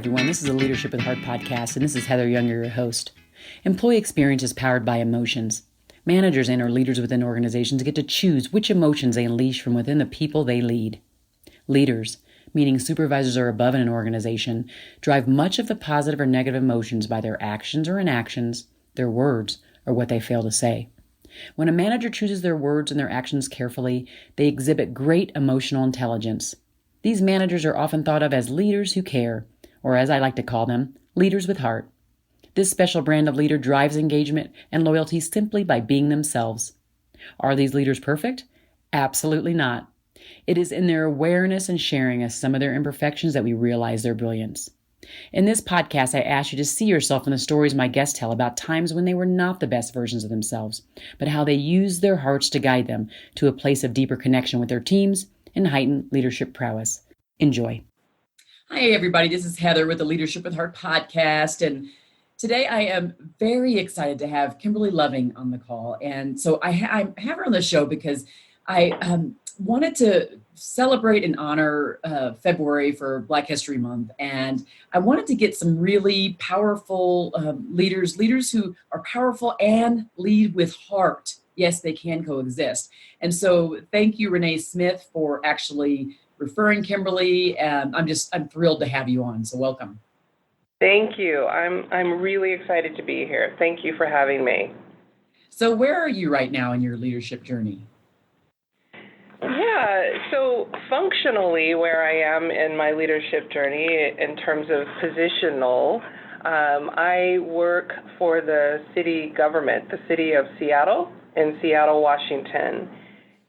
everyone. This is a Leadership with Heart podcast, and this is Heather Younger, your host. Employee experience is powered by emotions. Managers and or leaders within organizations get to choose which emotions they unleash from within the people they lead. Leaders, meaning supervisors or above in an organization, drive much of the positive or negative emotions by their actions or inactions, their words, or what they fail to say. When a manager chooses their words and their actions carefully, they exhibit great emotional intelligence. These managers are often thought of as leaders who care, or as I like to call them, leaders with heart. This special brand of leader drives engagement and loyalty simply by being themselves. Are these leaders perfect? Absolutely not. It is in their awareness and sharing of some of their imperfections that we realize their brilliance. In this podcast, I ask you to see yourself in the stories my guests tell about times when they were not the best versions of themselves, but how they used their hearts to guide them to a place of deeper connection with their teams and heightened leadership prowess. Enjoy. Hi, everybody. This is Heather with the Leadership with Heart podcast. And today I am very excited to have Kimberly Loving on the call. And so I have her on the show because I wanted to celebrate and honor February for Black History Month. And I wanted to get some really powerful leaders who are powerful and lead with heart. Yes, they can coexist. And so thank you, Renee Smith, for actually referring Kimberly. I'm thrilled to have you on. So welcome. Thank you. I'm really excited to be here. Thank you for having me. So where are you right now in your leadership journey? Yeah, so functionally where I am in my leadership journey in terms of positional, I work for the city government, the city of Seattle in Seattle, Washington.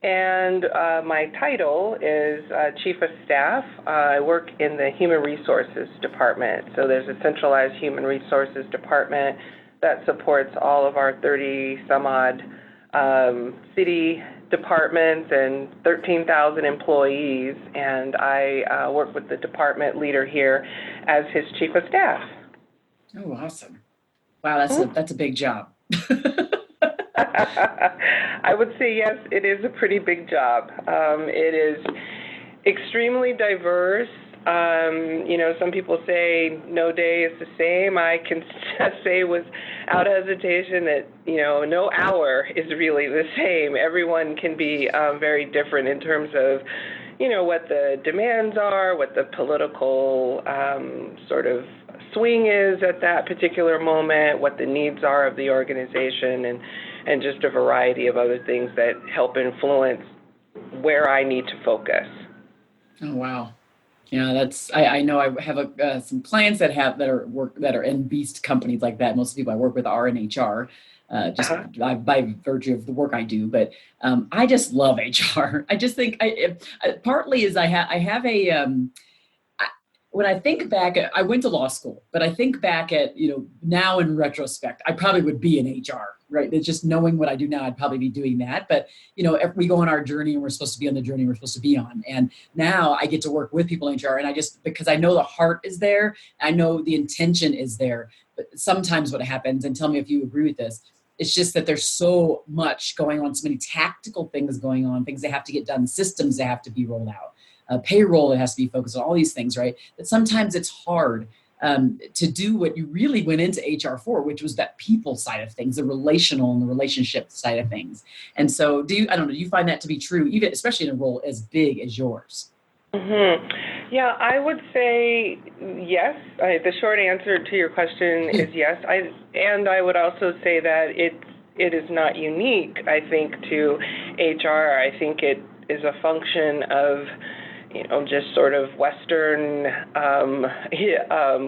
And my title is Chief of Staff. I work in the Human Resources Department. So there's a centralized Human Resources Department that supports all of our 30 some odd city departments and 13,000 employees. And I work with the department leader here as his Chief of Staff. Oh, awesome. Wow, that's a big job. I would say yes, it is a pretty big job. It is extremely diverse. Some people say no day is the same. I can just say without hesitation that, no hour is really the same. Everyone can be very different in terms of, what the demands are, what the political sort of swing is at that particular moment, what the needs are of the organization, and just a variety of other things that help influence where I need to focus. Oh, wow. I know I have some clients that are in beast companies like that. Most of the people I work with are in HR, by virtue of the work I do. But I just love HR. I just think partly is I have a when I think back, I went to law school, but I think back at, now in retrospect, I probably would be in HR, right? It's just knowing what I do now, I'd probably be doing that. But, if we go on our journey and we're supposed to be on the journey we're supposed to be on. And now I get to work with people in HR, and because I know the heart is there, I know the intention is there. But sometimes what happens, and tell me if you agree with this, it's just that there's so much going on, so many tactical things going on, things that have to get done, systems that have to be rolled out. Payroll that has to be focused on, all these things, right? That sometimes it's hard to do what you really went into HR for, which was that people side of things, the relational and the relationship side of things. And so do you find that to be true, even especially in a role as big as yours? Mm-hmm. Yeah, I would say yes. The short answer to your question is yes. I would also say that it is not unique, I think, to HR. I think it is a function of just sort of Western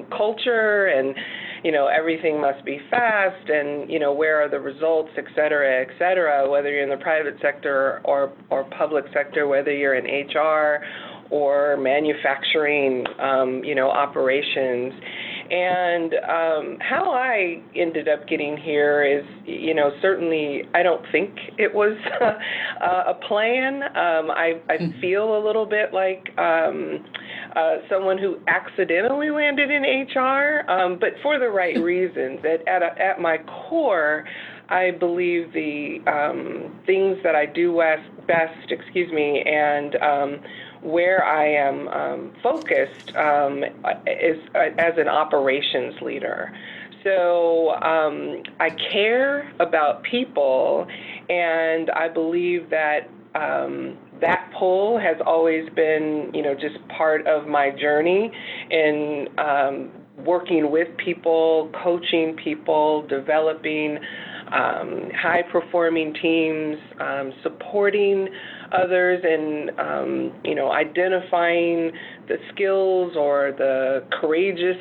culture, and, everything must be fast, and, where are the results, et cetera, whether you're in the private sector or public sector, whether you're in HR or manufacturing, operations. And how I ended up getting here is, certainly I don't think it was a plan. I feel a little bit like someone who accidentally landed in HR, but for the right reasons. At my core, I believe the things that I do best, and where I am focused is as an operations leader. So I care about people, and I believe that that pull has always been, just part of my journey in working with people, coaching people, developing high-performing teams, supporting others, and identifying the skills or the courageous,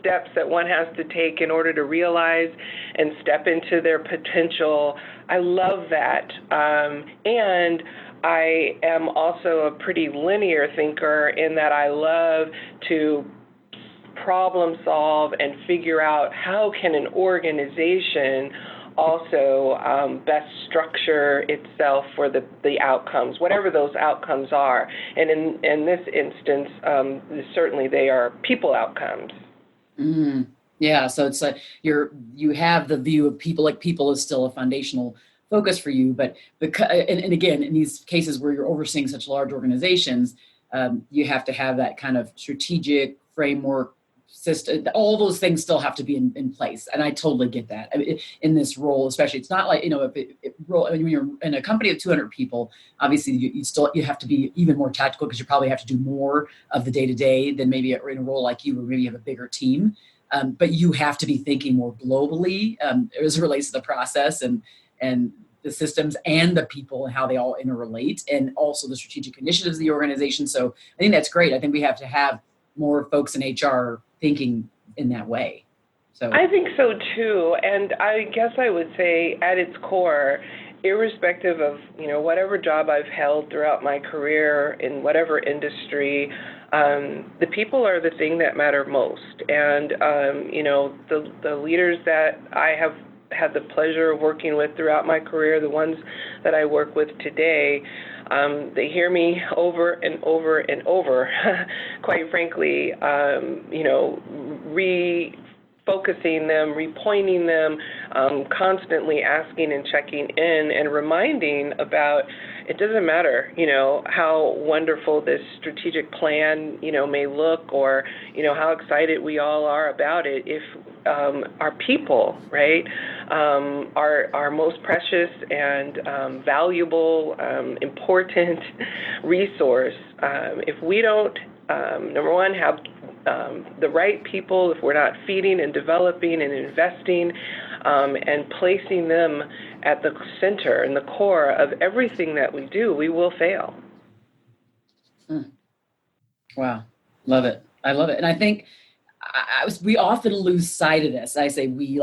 steps that one has to take in order to realize and step into their potential. I love that, and I am also a pretty linear thinker in that I love to problem solve and figure out how can an organization also best structure itself for the outcomes, whatever those outcomes are. And in this instance, certainly they are people outcomes. Mm-hmm. Yeah, so it's you have the view of people, like people is still a foundational focus for you, but because, and again, in these cases where you're overseeing such large organizations, you have to have that kind of strategic framework system. All those things still have to be in place, and I totally get that. I mean, in this role, especially, it's not like when you're in a company of 200 people, obviously you have to be even more tactical because you probably have to do more of the day to day than maybe in a role like you, where maybe you have a bigger team. But you have to be thinking more globally as it relates to the process and the systems and the people and how they all interrelate, and also the strategic initiatives of the organization. So I think that's great. I think we have to have more folks in HR thinking in that way. So I think so too, and I guess I would say at its core, irrespective of whatever job I've held throughout my career in whatever industry, the people are the thing that matter most. And the leaders that I have had the pleasure of working with throughout my career, the ones that I work with today, they hear me over and over and over, quite frankly, refocusing them, repointing them, constantly asking and checking in and reminding about it doesn't matter, how wonderful this strategic plan, may look, or, how excited we all are about it. If our people, right, our most precious and valuable, important resource, if we don't, number one, have the right people, if we're not feeding and developing and investing and placing them at the center and the core of everything that we do, we will fail. Wow. Love it. I love it. And I think we often lose sight of this. I say we,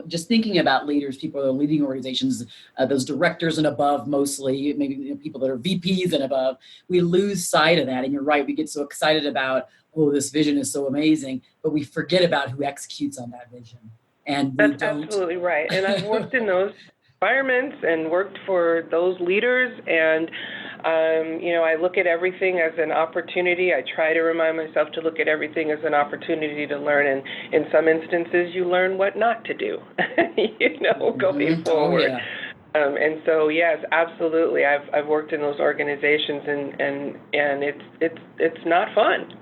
just thinking about leaders, people that are leading organizations, those directors and above, mostly, maybe people that are VPs and above, we lose sight of that. And you're right. We get so excited about, oh, this vision is so amazing, but we forget about who executes on that vision. And that's absolutely right. And I've worked in those environments and worked for those leaders, and I look at everything as an opportunity. I try to remind myself to look at everything as an opportunity to learn, and in some instances you learn what not to do, going forward. Oh, yeah. And so, yes, absolutely. I've worked in those organizations, and it's not fun.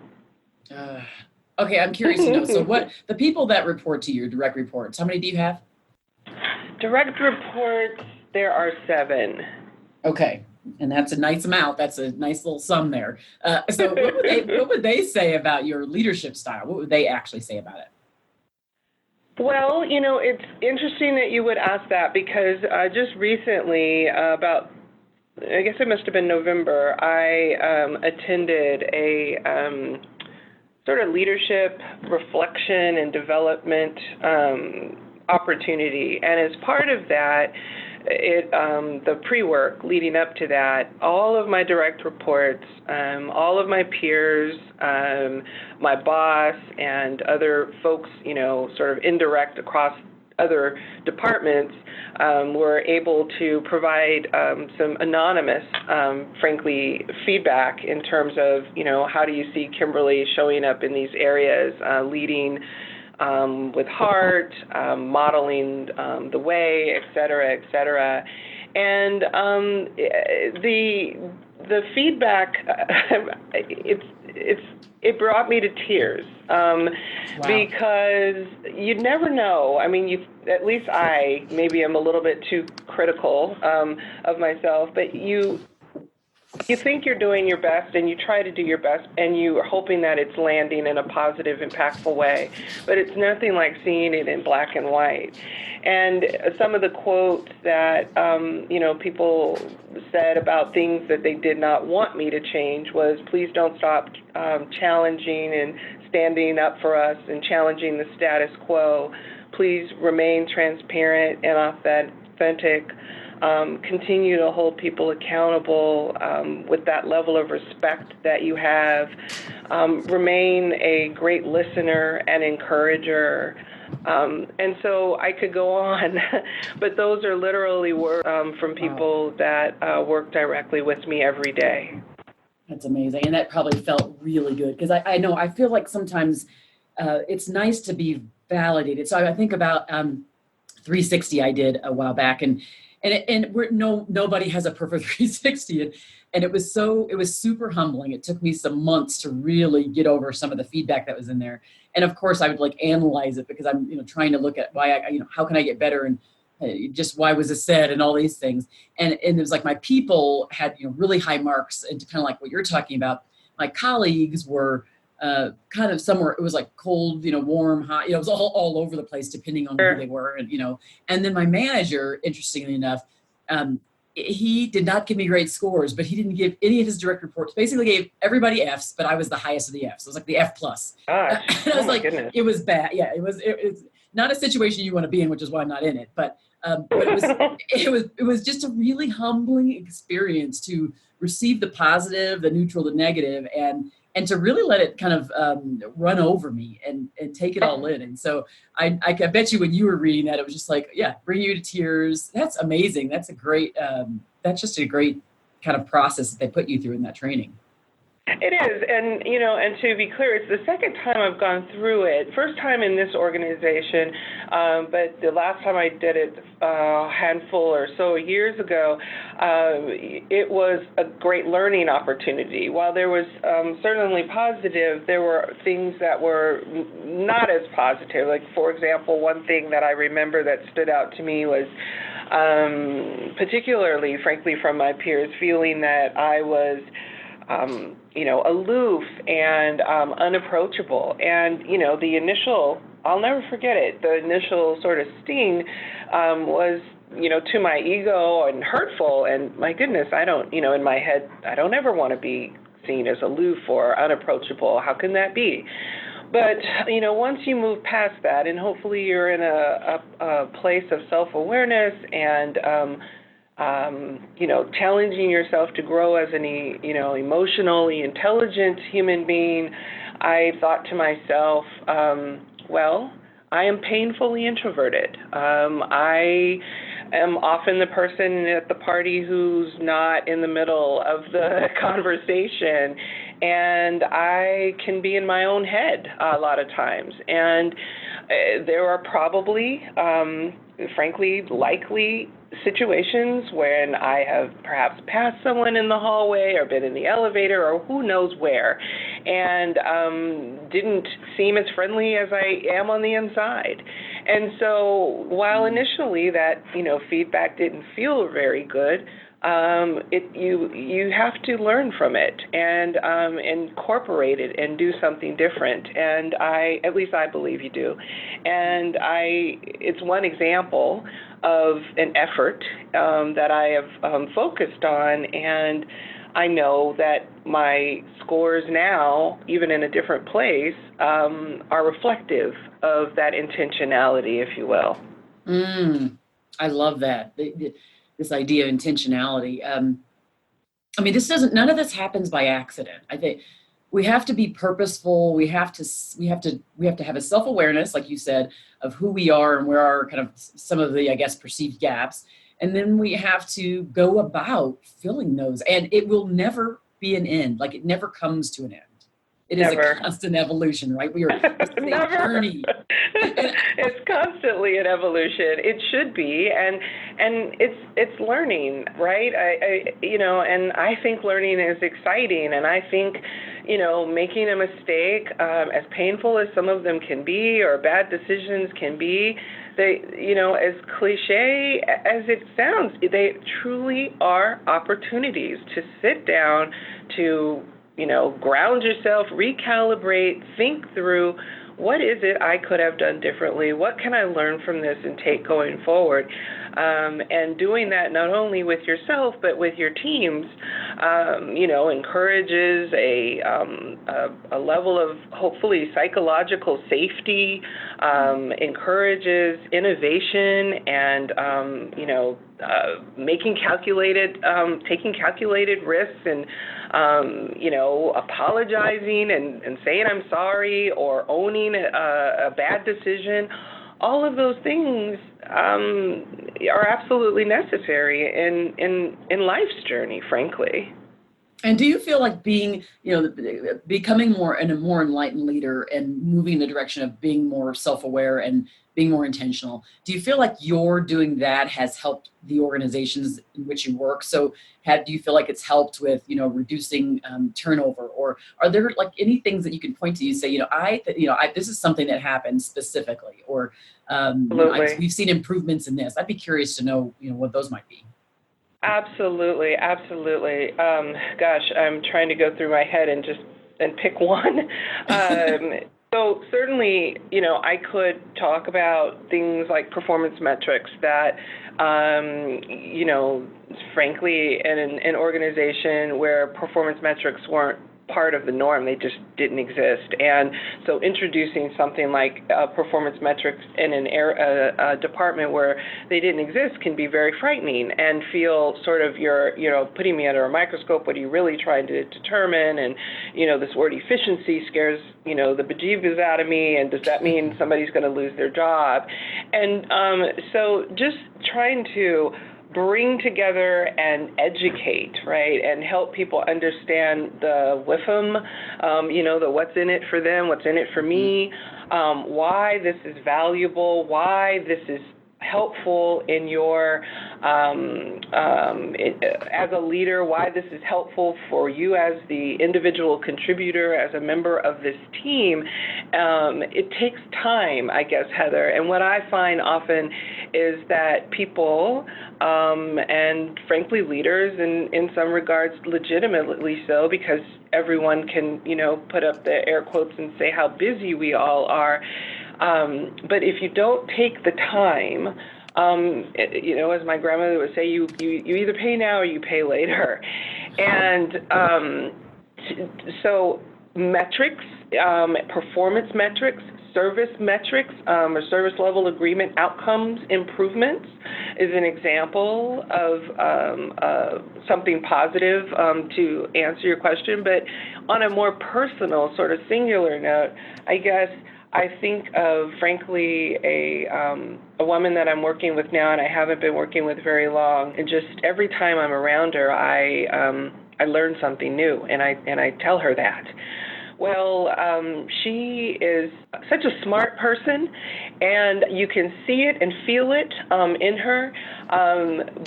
Okay, I'm curious to know. So, what the people that report to you, direct reports? How many do you have? Direct reports, there are 7. Okay, and that's a nice amount. That's a nice little sum there. So, what would they say about your leadership style? What would they actually say about it? Well, it's interesting that you would ask that, because just recently, I guess it must have been November, I attended a sort of leadership reflection and development opportunity. And as part of that, the pre-work leading up to that, all of my direct reports, all of my peers, my boss, and other folks, sort of indirect across other departments, were able to provide some anonymous, frankly, feedback in terms of, how do you see Kimberly showing up in these areas, leading with heart, modeling the way, et cetera, et cetera. And the feedback, it brought me to tears, because you never know. I mean, at least I maybe am a little bit too critical of myself, but you think you're doing your best and you try to do your best and you are hoping that it's landing in a positive, impactful way. But it's nothing like seeing it in black and white. And some of the quotes that, people said about things that they did not want me to change was, please don't stop challenging and standing up for us and challenging the status quo. Please remain transparent and authentic. Continue to hold people accountable with that level of respect that you have. Remain a great listener and encourager. And so I could go on, but those are literally words from people that work directly with me every day. That's amazing. And that probably felt really good, because I know, I feel like sometimes it's nice to be validated. So I think about 360 I did a while back, and nobody has a perfect 360, and it was super humbling. It took me some months to really get over some of the feedback that was in there. And of course I would analyze it, because I'm trying to look at why how can I get better, and just why was it said, and all these things. And it was my people had really high marks, and kind of like what you're talking about. My colleagues were kind of somewhere, it was cold, warm, hot, it was all over the place depending on who they were. And then my manager, interestingly enough, he did not give me great scores, but he didn't give any of his direct reports, basically gave everybody Fs, but I was the highest of the Fs. It was the F plus. Gosh. And I was goodness. It was bad. Yeah, it's not a situation you want to be in, which is why I'm not in it. But it was just a really humbling experience to receive the positive, the neutral, the negative, and to really let it kind of run over me and take it all in. And so I bet you when you were reading that, it was just bring you to tears. That's amazing. That's that's just a great kind of process that they put you through in that training. It is, and and to be clear, it's the second time I've gone through it. First time in this organization, but the last time I did it a handful or so years ago, it was a great learning opportunity. While there was certainly positive, there were things that were not as positive. Like, for example, one thing that I remember that stood out to me was particularly, frankly, from my peers, feeling that I was aloof and unapproachable. And, the initial, I'll never forget it, the initial sort of sting was, to my ego and hurtful. And my goodness, I don't, in my head, I don't ever want to be seen as aloof or unapproachable. How can that be? But, once you move past that, and hopefully you're in a place of self-awareness and challenging yourself to grow as an, emotionally intelligent human being, I thought to myself, I am painfully introverted. I am often the person at the party who's not in the middle of the conversation, and I can be in my own head a lot of times. And there are probably, frankly, likely situations when I have perhaps passed someone in the hallway or been in the elevator or who knows where, and didn't seem as friendly as I am on the inside. And so while initially that feedback didn't feel very good, you have to learn from it and incorporate it and do something different. And at least I believe you do. And it's one example of an effort that I have focused on, and I know that my scores now, even in a different place, are reflective of that intentionality, if you will. I love that. This idea of intentionality. None of this happens by accident. I think we have to be purposeful. We have to have a self-awareness, like you said, of who we are and where our kind of some of the, I guess, perceived gaps. And then we have to go about filling those. And it will never be an end. It never comes to an end. It Never. is a constant evolution, right? We are a journey. It's constantly an evolution. It should be, and And it's learning, right? And I think learning is exciting, and I think, making a mistake, as painful as some of them can be, or bad decisions can be, they, as cliche as it sounds, they truly are opportunities to sit down, to, ground yourself, recalibrate, think through, what is it I could have done differently? What can I learn from this and take going forward? And doing that not only with yourself but with your teams, encourages a level of hopefully psychological safety, encourages innovation, and taking calculated risks, and apologizing and saying I'm sorry, or owning a bad decision. All of those things are absolutely necessary in life's journey, frankly. And do you feel like becoming a more enlightened leader and moving in the direction of being more self-aware and being more intentional, do you feel like you're doing that has helped the organizations in which you work? So do you feel like it's helped with, reducing turnover, or are there like any things that you can point to? You say, this is something that happened specifically, or we've seen improvements in this. I'd be curious to know, what those might be. Absolutely. Gosh, I'm trying to go through my head and pick one. So certainly, I could talk about things like performance metrics that, frankly, in an organization where performance metrics weren't part of the norm, they just didn't exist. And so introducing something like performance metrics in a department where they didn't exist can be very frightening and feel sort of you're putting me under a microscope. What are you really trying to determine? And, this word efficiency scares, the bejeebus out of me. And does that mean somebody's going to lose their job? And so just trying to bring together and educate, right, and help people understand the WIFM, the what's in it for them, what's in it for me, why this is valuable, why this is helpful in your, as a leader, why this is helpful for you as the individual contributor, as a member of this team. It takes time, I guess, Heather. And what I find often is that people, and frankly leaders in some regards legitimately so, because everyone can, put up the air quotes and say how busy we all are. But if you don't take the time, as my grandmother would say, you either pay now or you pay later. And so metrics, performance metrics, service metrics, or service level agreement outcomes improvements is an example of something positive to answer your question. But on a more personal, sort of singular note, I guess I think of, frankly, a woman that I'm working with now, and I haven't been working with very long. And just every time I'm around her, I learn something new, and I tell her that. Well, she is such a smart person, and you can see it and feel it in her,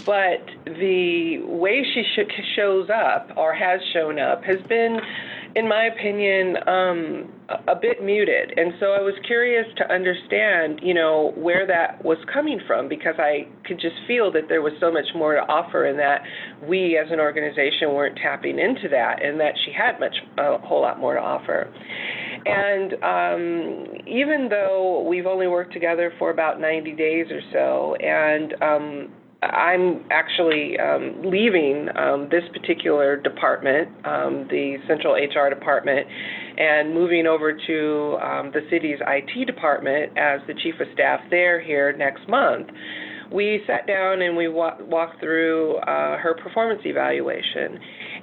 but the way she shows up, or has shown up, has been, in my opinion, a bit muted. And so I was curious to understand, where that was coming from, because I could just feel that there was so much more to offer, and that we as an organization weren't tapping into that, and that she had a whole lot more to offer. And even though we've only worked together for about 90 days or so, and I'm actually leaving this particular department, the central HR department, and moving over to the city's IT department as the chief of staff there here next month. We sat down and we walked through her performance evaluation.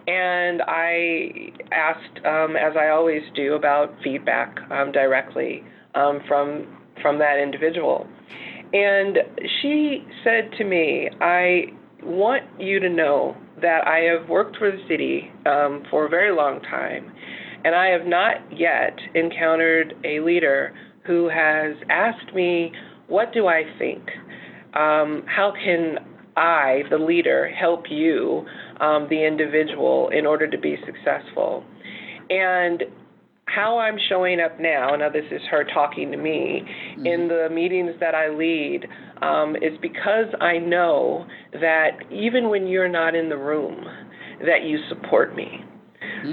And I asked, as I always do, about feedback directly from that individual. And she said to me, I want you to know that I have worked for the city for a very long time, and I have not yet encountered a leader who has asked me, what do I think? How can I, the leader, help you, the individual, in order to be successful. And how I'm showing up now this is her talking to me, in the meetings that I lead, is because I know that even when you're not in the room, that you support me.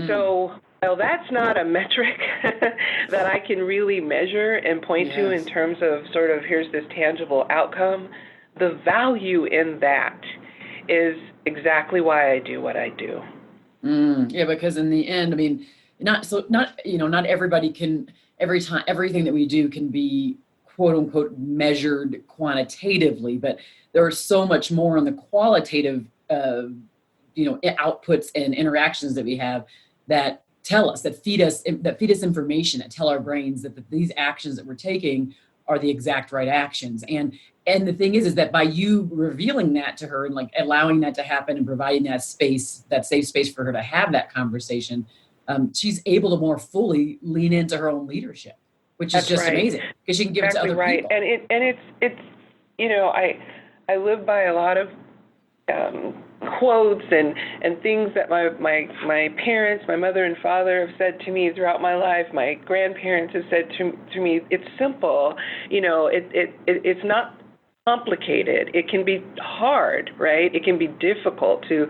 So while that's not a metric that I can really measure and point to in terms of sort of here's this tangible outcome, the value in that is exactly why I do what I do. Yeah, because in the end, I mean, not everybody can, everything that we do can be quote unquote measured quantitatively, but there are so much more on the qualitative, outputs and interactions that we have that tell us, that feed us information, that tell our brains that these actions that we're taking are the exact right actions. And the thing is that by you revealing that to her and like allowing that to happen and providing that space, that safe space for her to have that conversation, she's able to more fully lean into her own leadership, which is just amazing because she can give it to other people. And it's I live by a lot of quotes and things that my parents, my mother and father have said to me throughout my life. My grandparents have said to me, it's simple, it's not complicated. It can be hard, right? It can be difficult to,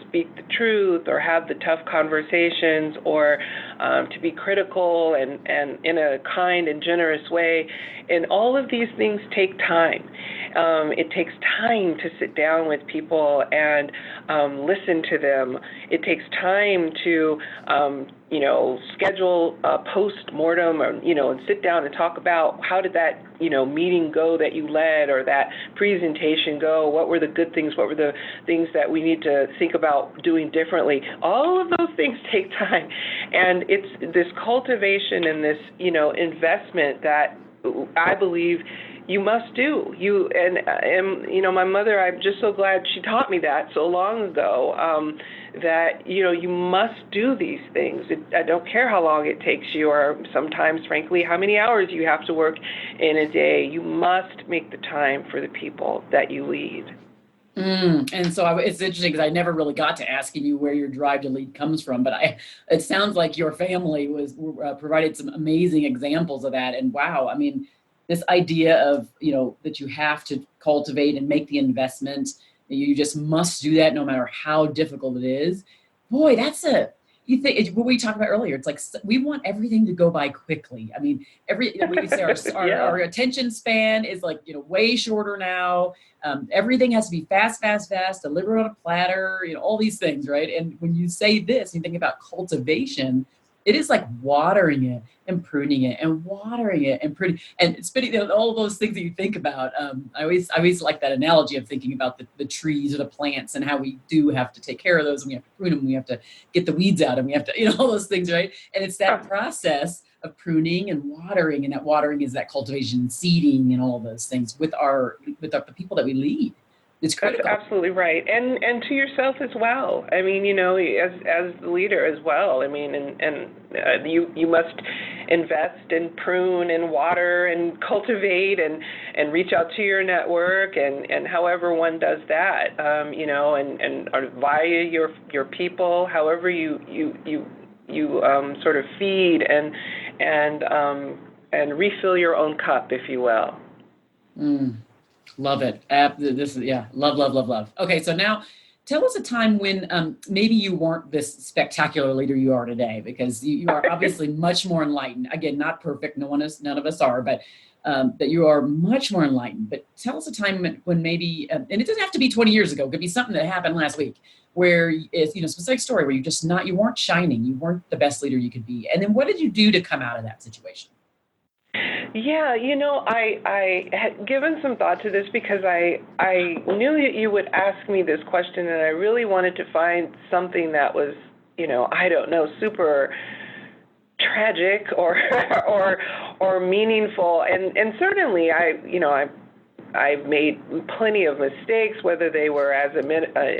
speak the truth or have the tough conversations or to be critical and in a kind and generous way. And all of these things take time. It takes time to sit down with people and listen to them. It takes time to, schedule a post-mortem or, and sit down and talk about how did that, meeting go that you led or that presentation go? What were the good things? What were the things that we need to think about doing differently? All of those things take time. And it's this cultivation and this, investment that I believe you must do. My mother, I'm just so glad she taught me that so long ago, that, you must do these things. I don't care how long it takes you or sometimes, frankly, how many hours you have to work in a day. You must make the time for the people that you lead. And so it's interesting because I never really got to asking you where your drive to lead comes from, but it sounds like your family provided some amazing examples of that. And wow, I mean, this idea of, that you have to cultivate and make the investment, you just must do that no matter how difficult it is. Boy, you think what we talked about earlier, it's like we want everything to go by quickly. I mean, we say our attention span is like, way shorter now. Everything has to be fast, delivered on a platter, all these things, right? And when you say this, you think about cultivation, it is like watering it and pruning it and watering it and pruning and spitting all those things that you think about. I always like that analogy of thinking about the trees or the plants and how we do have to take care of those and we have to prune them, we have to get the weeds out and we have to, all those things, right? And it's that process of pruning and that watering is that cultivation and seeding and all those things with the people that we lead. It's critical. That's absolutely right. And to yourself as well. I mean, as the leader as well. I mean, you must invest and prune and water and cultivate and reach out to your network and however one does that, and via your people, however you sort of feed and refill your own cup, if you will. Love it. Love. Okay, so now tell us a time when maybe you weren't this spectacular leader you are today, because you are obviously much more enlightened. Again, not perfect. None of us are, but that you are much more enlightened. But tell us a time when maybe, and it doesn't have to be 20 years ago. It could be something that happened last week, where it's specific story where you weren't shining, you weren't the best leader you could be, and then what did you do to come out of that situation? Yeah, I had given some thought to this because I knew that you would ask me this question, and I really wanted to find something that was, I don't know, super tragic or meaningful, and certainly I've made plenty of mistakes, whether they were as an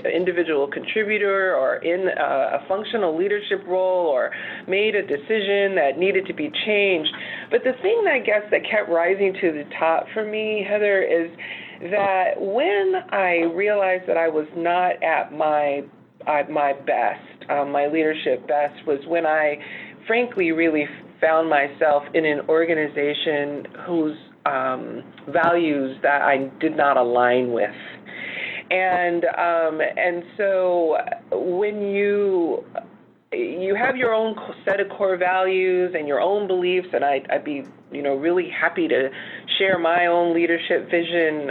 individual contributor or in a functional leadership role or made a decision that needed to be changed. But the thing I guess that kept rising to the top for me, Heather, is that when I realized that I was not at my best, my leadership best, was when I frankly really found myself in an organization whose values that I did not align with. And so when you have your own set of core values and your own beliefs, and I'd be really happy to share my own leadership vision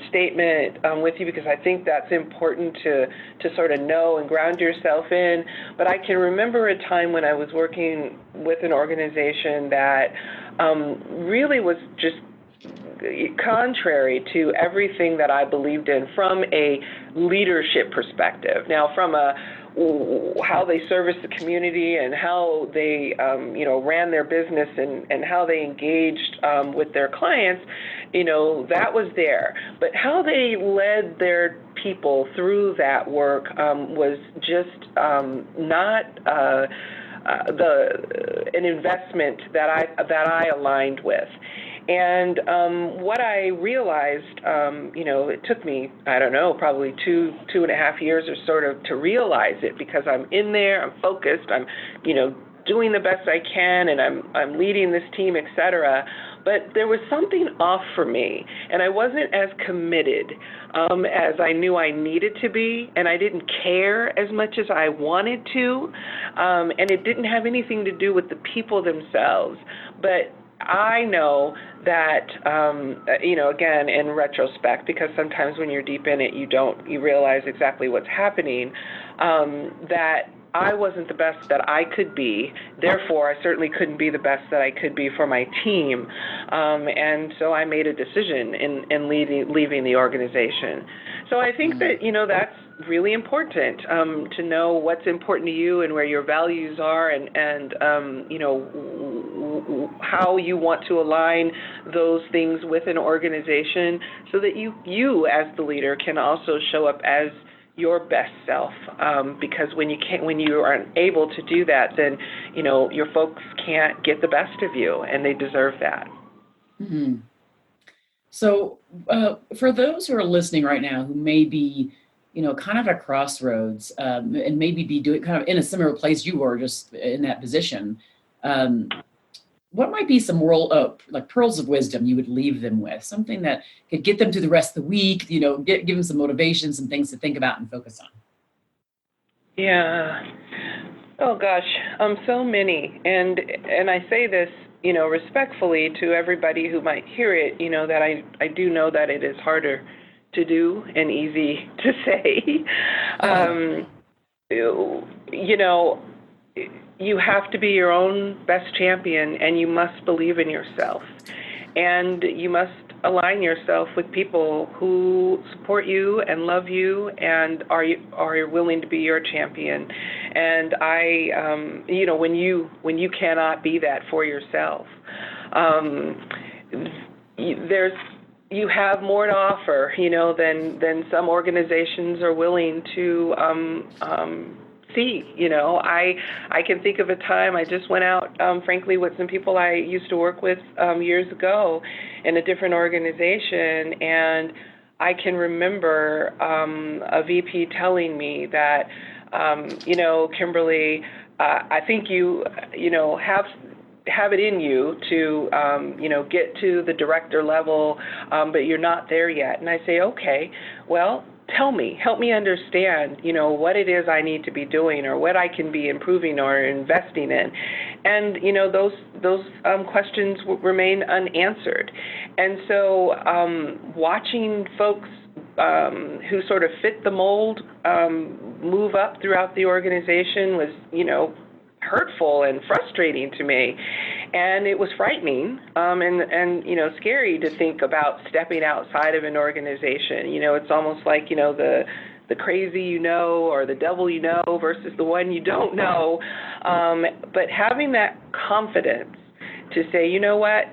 statement with you, because I think that's important to sort of know and ground yourself in. But I can remember a time when I was working with an organization that really was just contrary to everything that I believed in from a leadership perspective. Now, from how they serviced the community and how they, ran their business and how they engaged with their clients, that was there. But how they led their people through that work was just not an investment that I aligned with. And what I realized, it took me, I don't know, probably two and a half years or sort of to realize it, because I'm in there, I'm focused, I'm, doing the best I can, and I'm leading this team, et cetera. But there was something off for me, and I wasn't as committed as I knew I needed to be, and I didn't care as much as I wanted to, and it didn't have anything to do with the people themselves. But I know that, again, in retrospect, because sometimes when you're deep in it, you realize exactly what's happening, that I wasn't the best that I could be. Therefore, I certainly couldn't be the best that I could be for my team. And so I made a decision in leaving the organization. So I think that, that's really important to know what's important to you and where your values are, and how you want to align those things with an organization, so that you as the leader can also show up as your best self, because when you aren't able to do that, then your folks can't get the best of you, and they deserve that. Mm-hmm. So for those who are listening right now who may be kind of at a crossroads, and maybe be doing kind of in a similar place you were, just in that position, what might be some like pearls of wisdom you would leave them with? Something that could get them through the rest of the week, give them some motivation, some things to think about and focus on. Yeah. Oh gosh, so many. And I say this, respectfully to everybody who might hear it, that I do know that it is harder to do and easy to say. You have to be your own best champion, and you must believe in yourself. And you must align yourself with people who support you and love you and are willing to be your champion. And when you cannot be that for yourself, you have more to offer, than some organizations are willing to see. I can think of a time I just went out, frankly, with some people I used to work with years ago in a different organization, and I can remember a VP telling me that, Kimberly, I think you have it in you to, get to the director level, but you're not there yet. And I say, okay, well, help me understand, what it is I need to be doing, or what I can be improving or investing in. And, those questions remain unanswered. And so watching folks who sort of fit the mold move up throughout the organization was, hurtful and frustrating to me, and it was frightening and scary to think about stepping outside of an organization. It's almost like the crazy or the devil versus the one you don't know, but having that confidence to say, you know what,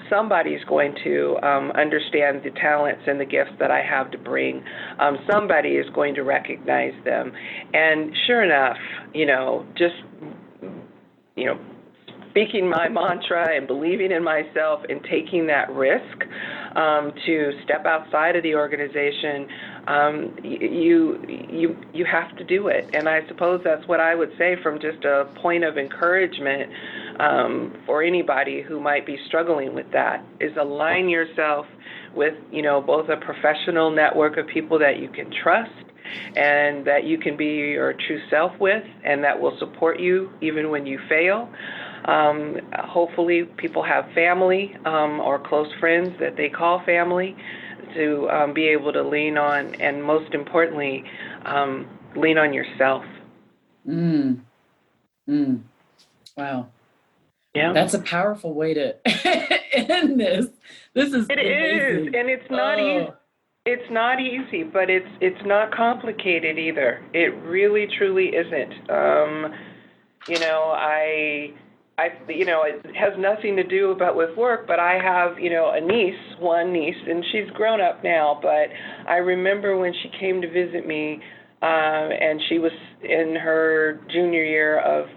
somebody's going to understand the talents and the gifts that I have to bring. Somebody is going to recognize them. And sure enough, just, speaking my mantra and believing in myself and taking that risk to step outside of the organization, you have to do it. And I suppose that's what I would say from just a point of encouragement for anybody who might be struggling with that, is align yourself with, both a professional network of people that you can trust and that you can be your true self with, and that will support you even when you fail. Hopefully people have family or close friends that they call family to be able to lean on, and most importantly, lean on yourself. Wow. Yeah. That's a powerful way to end this. This is amazing. Is, and it's not easy. It's not easy, but it's not complicated either. It really, truly isn't. It has nothing to do with work, but I have, one niece, and she's grown up now, but I remember when she came to visit me, and she was in her junior year of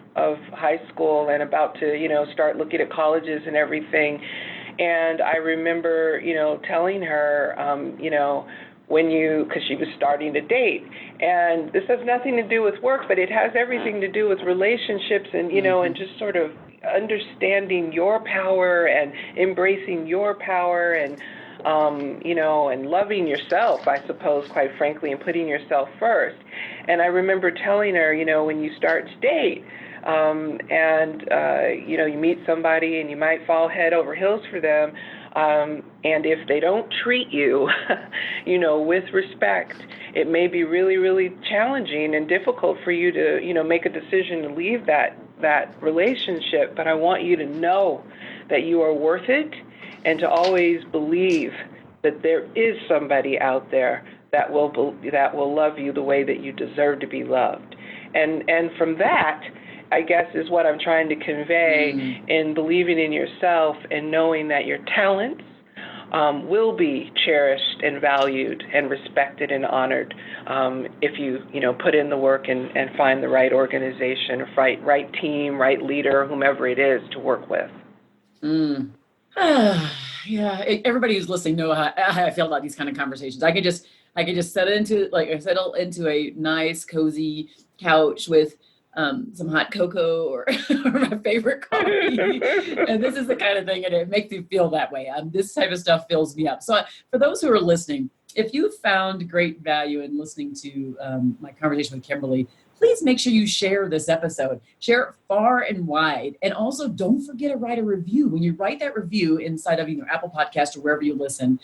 high school and about to, start looking at colleges and everything. And I remember, telling her, because she was starting to date. And this has nothing to do with work, but it has everything to do with relationships and, and just sort of understanding your power and embracing your power and, and loving yourself, I suppose, quite frankly, and putting yourself first. And I remember telling her, when you start to date, you meet somebody and you might fall head over heels for them, and if they don't treat you, with respect, it may be really, really challenging and difficult for you to, make a decision to leave that relationship. But I want you to know that you are worth it, and to always believe that there is somebody out there that will love you the way that you deserve to be loved. And from that, I guess, is what I'm trying to convey in believing in yourself and knowing that your talents will be cherished and valued and respected and honored if you put in the work and find the right organization, right team, right leader, whomever it is to work with. Yeah, everybody who's listening know how I feel about these kind of conversations. I could just settle into a nice, cozy couch with some hot cocoa or my favorite coffee. And this is the kind of thing, and it makes me feel that way. This type of stuff fills me up. So for those who are listening, if you found great value in listening to my conversation with Kimberly, please make sure you share this episode. Share it far and wide. And also don't forget to write a review. When you write that review inside of Apple Podcast or wherever you listen,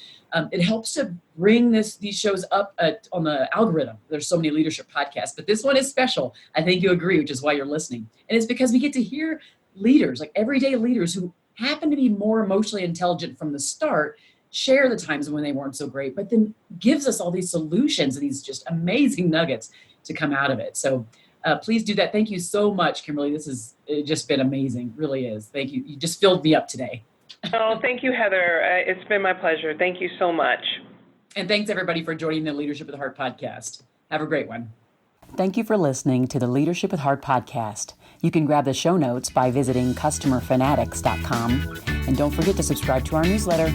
it helps to bring these shows up on the algorithm. There's so many leadership podcasts, but this one is special. I think you agree, which is why you're listening. And it's because we get to hear leaders, like everyday leaders who happen to be more emotionally intelligent from the start, share the times when they weren't so great, but then gives us all these solutions and these just amazing nuggets to come out of it. So please do that. Thank you so much, Kimberly. This has just been amazing. Really is. Thank you. You just filled me up today. Oh, thank you, Heather. It's been my pleasure. Thank you so much. And thanks, everybody, for joining the Leadership with Heart podcast. Have a great one. Thank you for listening to the Leadership with Heart podcast. You can grab the show notes by visiting customerfanatics.com. And don't forget to subscribe to our newsletter.